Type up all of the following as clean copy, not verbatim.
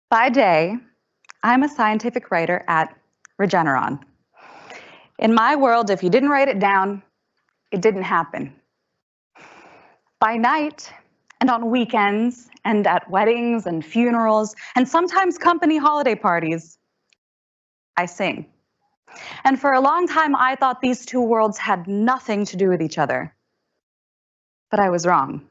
By day, I'm a scientific writer at Regeneron. In my world, if you didn't write it down, it didn't happen. By night, and on weekends, and at weddings and funerals, and sometimes company holiday parties, I sing. And for a long time, I thought these two worlds had nothing to do with each other. But I was wrong.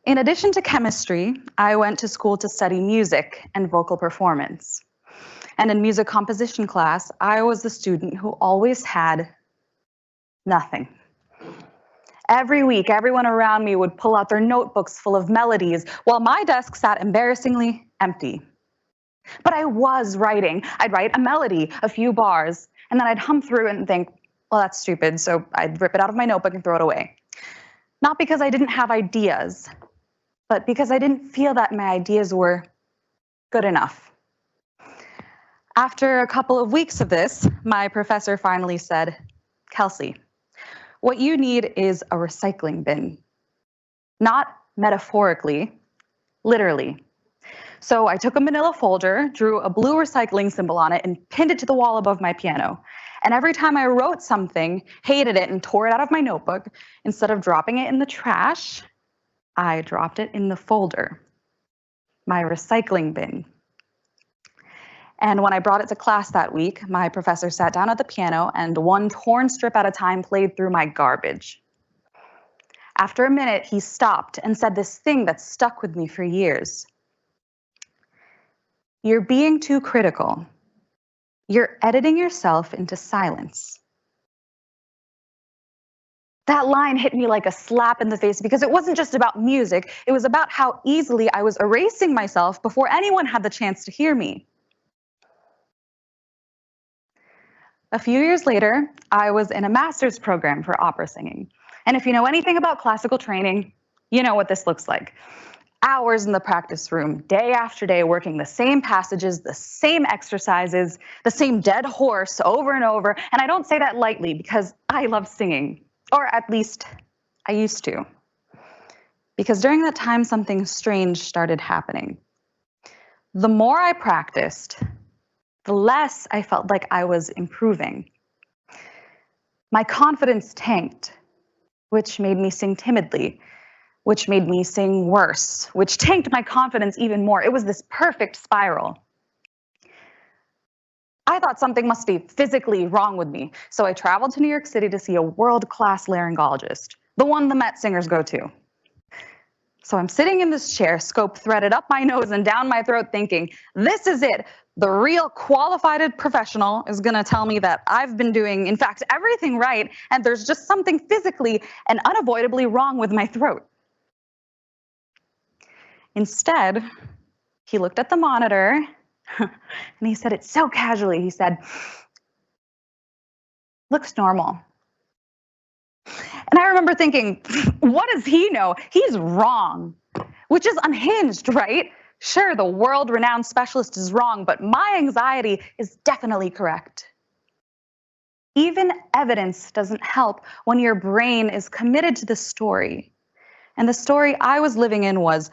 In addition to chemistry, I went to school to study music and vocal performance. And in music composition class, I was the student who always had nothing. Every week, everyone around me would pull out their notebooks full of melodies, while my desk sat embarrassingly empty. But I was writing. I'd write a melody, a few bars, and then I'd hum through it and think, well, that's stupid, so I'd rip it out of my notebook and throw it away. Not because I didn't have ideas, but because I didn't feel that my ideas were good enough. After a couple of weeks of this, my professor finally said, Kelsey, what you need is a recycling bin. Not metaphorically, literally. So I took a manila folder, drew a blue recycling symbol on it, and pinned it to the wall above my piano. And every time I wrote something, hated it, and tore it out of my notebook, instead of dropping it in the trash, I dropped it in the folder, my recycling bin. And when I brought it to class that week, my professor sat down at the piano and one torn strip at a time played through my garbage. After a minute, he stopped and said this thing that stuck with me for years. You're being too critical. You're editing yourself into silence. That line hit me like a slap in the face because it wasn't just about music. It was about how easily I was erasing myself before anyone had the chance to hear me. A few years later, I was in a master's program for opera singing. And if you know anything about classical training, you know what this looks like. Hours in the practice room, day after day, working the same passages, the same exercises, the same dead horse over and over. And I don't say that lightly because I love singing, or at least I used to. Because during that time, something strange started happening. The more I practiced, the less I felt like I was improving. My confidence tanked, which made me sing timidly, which made me sing worse, which tanked my confidence even more. It was this perfect spiral. I thought something must be physically wrong with me, so I traveled to New York City to see a world-class laryngologist, the one the Met singers go to. So I'm sitting in this chair, scope threaded up my nose and down my throat, thinking, this is it. The real qualified professional is going to tell me that I've been doing, in fact, everything right, and there's just something physically and unavoidably wrong with my throat. Instead, he looked at the monitor and he said it so casually. He said, looks normal. And I remember thinking, what does he know? He's wrong, which is unhinged, right? Sure, the world-renowned specialist is wrong, but my anxiety is definitely correct. Even evidence doesn't help when your brain is committed to the story. And the story I was living in was,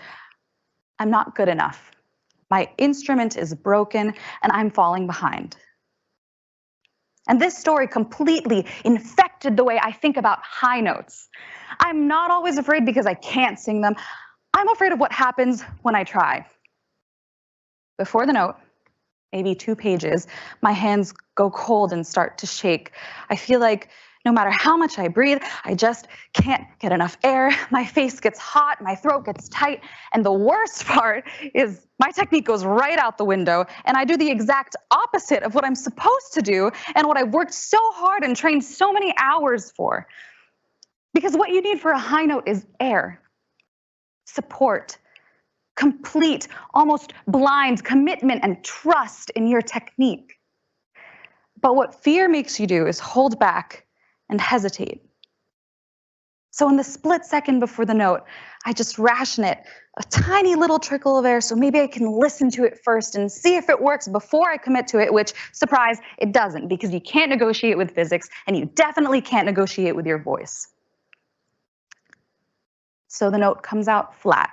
I'm not good enough. My instrument is broken and I'm falling behind. And this story completely infected the way I think about high notes. I'm not always afraid because I can't sing them. I'm afraid of what happens when I try. Before the note, maybe 2 pages, my hands go cold and start to shake. I feel like no matter how much I breathe, I just can't get enough air. My face gets hot, my throat gets tight, and the worst part is my technique goes right out the window, and I do the exact opposite of what I'm supposed to do and what I've worked so hard and trained so many hours for. Because what you need for a high note is air, support, complete, almost blind commitment and trust in your technique. But what fear makes you do is hold back and hesitate. So in the split second before the note, I just ration it, a tiny little trickle of air, so maybe I can listen to it first and see if it works before I commit to it, which, surprise, it doesn't, because you can't negotiate with physics, and you definitely can't negotiate with your voice. So the note comes out flat,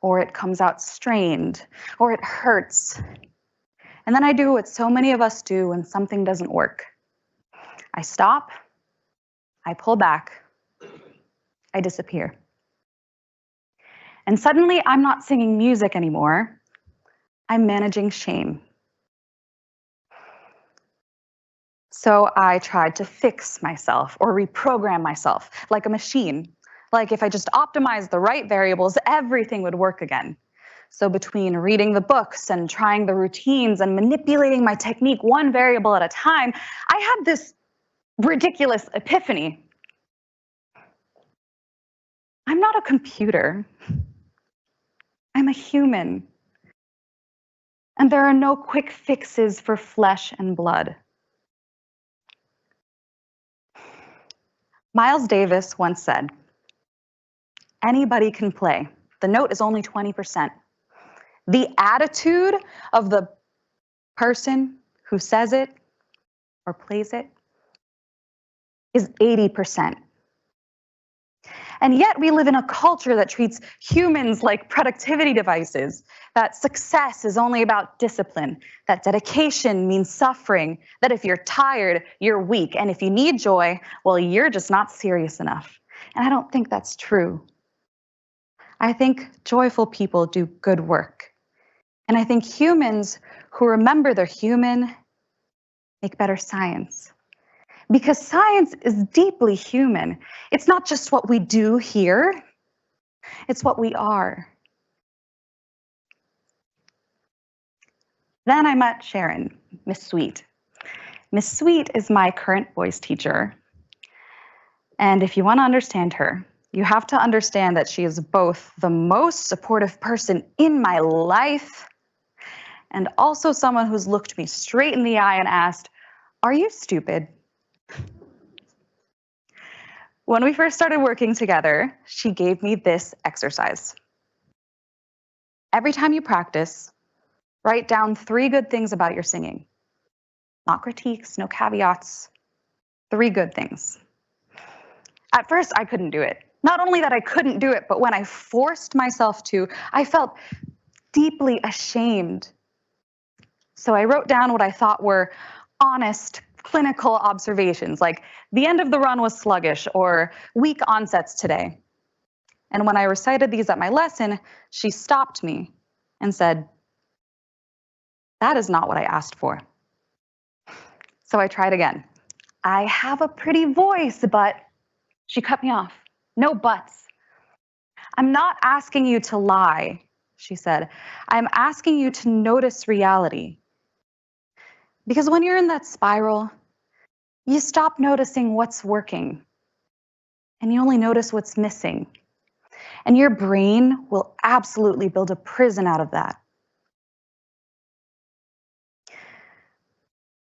or it comes out strained, or it hurts. And then I do what so many of us do when something doesn't work. I stop, I pull back, I disappear. And suddenly I'm not singing music anymore, I'm managing shame. So I tried to fix myself or reprogram myself like a machine. Like if I just optimized the right variables, everything would work again. So between reading the books and trying the routines and manipulating my technique one variable at a time, I had this ridiculous epiphany. I'm not a computer. I'm a human. And there are no quick fixes for flesh and blood. Miles Davis once said, anybody can play. The note is only 20%. The attitude of the person who says it or plays it is 80%. And yet we live in a culture that treats humans like productivity devices, that success is only about discipline, that dedication means suffering, that if you're tired, you're weak, and if you need joy, well, you're just not serious enough. And I don't think that's true. I think joyful people do good work. And I think humans who remember they're human make better science. Because science is deeply human. It's not just what we do here, it's what we are. Then I met Sharon, Miss Sweet. Miss Sweet is my current voice teacher. And if you want to understand her, you have to understand that she is both the most supportive person in my life and also someone who's looked me straight in the eye and asked, "Are you stupid?" When we first started working together, she gave me this exercise. Every time you practice, write down 3 good things about your singing. Not critiques, no caveats, 3 good things. At first, I couldn't do it. Not only that I couldn't do it, but when I forced myself to, I felt deeply ashamed. So I wrote down what I thought were honest, clinical observations, like the end of the run was sluggish or weak onsets today. And when I recited these at my lesson, she stopped me and said, "That is not what I asked for." So I tried again. "I have a pretty voice, but..." She cut me off. "No buts. I'm not asking you to lie," she said. "I'm asking you to notice reality. Because when you're in that spiral, you stop noticing what's working and you only notice what's missing. And your brain will absolutely build a prison out of that.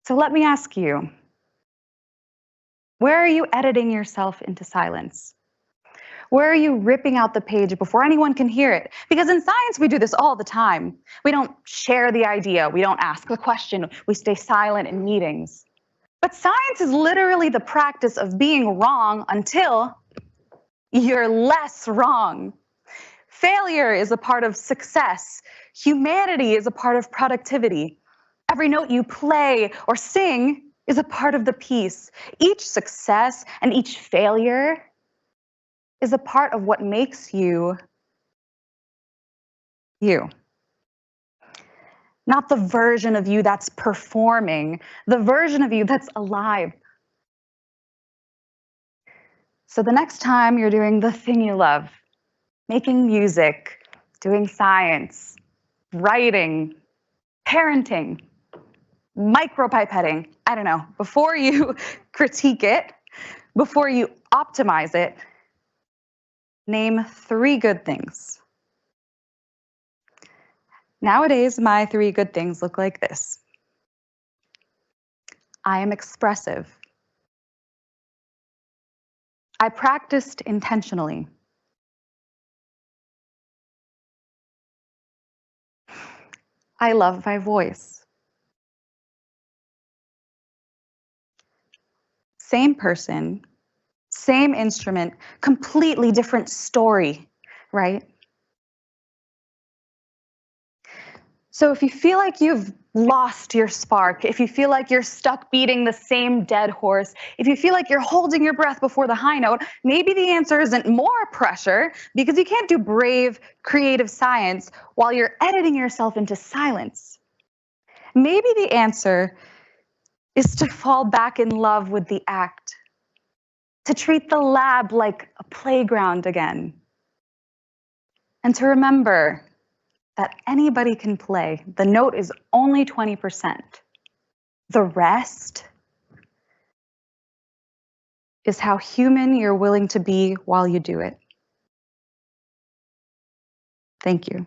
So let me ask you, where are you editing yourself into silence? Where are you ripping out the page before anyone can hear it? Because in science, we do this all the time. We don't share the idea. We don't ask the question. We stay silent in meetings. But science is literally the practice of being wrong until you're less wrong. Failure is a part of success. Humanity is a part of productivity. Every note you play or sing is a part of the piece. Each success and each failure is a part of what makes you, you. Not the version of you that's performing, the version of you that's alive. So the next time you're doing the thing you love, making music, doing science, writing, parenting, micropipetting, I don't know, before you critique it, before you optimize it, name 3 good things. Nowadays, my 3 good things look like this. I am expressive. I practiced intentionally. I love my voice. Same person, same instrument, completely different story, right? So if you feel like you've lost your spark, if you feel like you're stuck beating the same dead horse, if you feel like you're holding your breath before the high note, maybe the answer isn't more pressure, because you can't do brave, creative science while you're editing yourself into silence. Maybe the answer is to fall back in love with the act, to treat the lab like a playground again, and to remember that anybody can play. The note is only 20%. The rest is how human you're willing to be while you do it. Thank you.